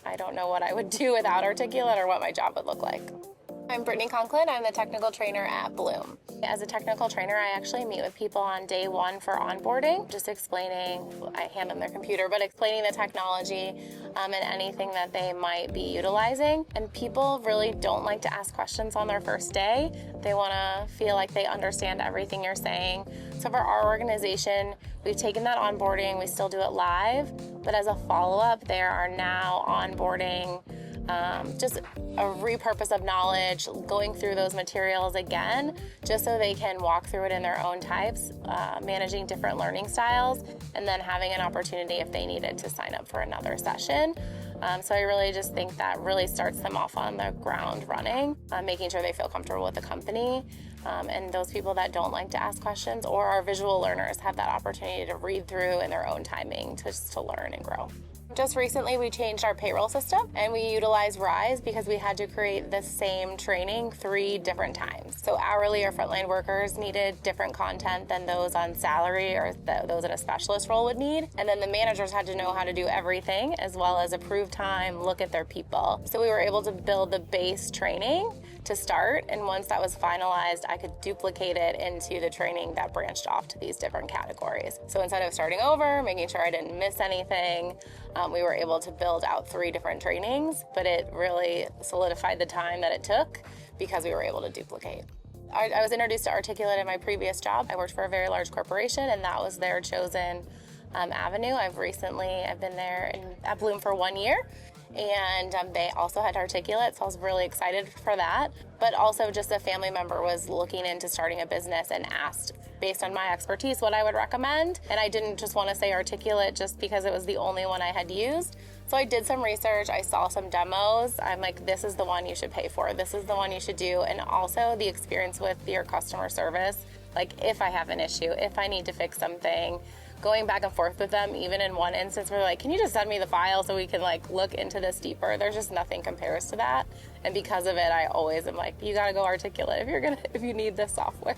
I don't know what I would do without Articulate or what my job would look like. I'm Brittney Conklin. I'm the technical trainer at Blum. As a technical trainer, I actually meet with people on day one for onboarding, just explaining, I hand them their computer, but explaining the technology and anything that they might be utilizing. And people really don't like to ask questions on their first day. They want to feel like they understand everything you're saying. So for our organization, we've taken that onboarding, we still do it live, but as a follow-up, there are now onboarding just a repurpose of knowledge, going through those materials again, just so they can walk through it in their own types, managing different learning styles, and then having an opportunity if they needed to sign up for another session. So I really just think that really starts them off on the ground running, making sure they feel comfortable with the company. And those people that don't like to ask questions or are visual learners have that opportunity to read through in their own timing to learn and grow. Just recently, we changed our payroll system and we utilized Rise because we had to create the same training 3 different times. So hourly or frontline workers needed different content than those on salary or those in a specialist role would need. And then the managers had to know how to do everything as well as approve time, look at their people. So we were able to build the base training to start, and once that was finalized, I could duplicate it into the training that branched off to these different categories. So instead of starting over, making sure I didn't miss anything, we were able to build out 3 different trainings, but it really solidified the time that it took because we were able to duplicate. I was introduced to Articulate in my previous job. I worked for a very large corporation, and that was their chosen avenue. I've been there at Blum for 1 year, and they also had Articulate, so I was really excited for that. But also just a family member was looking into starting a business and asked, based on my expertise, what I would recommend. And I didn't just want to say Articulate just because it was the only one I had used. So I did some research, I saw some demos. I'm like, this is the one you should pay for. This is the one you should do. And also the experience with your customer service. Like if I have an issue, if I need to fix something, going back and forth with them, even in one instance where they're like, can you just send me the file so we can look into this deeper? There's just nothing compares to that. And because of it, I always am like, you gotta go Articulate if you need this software.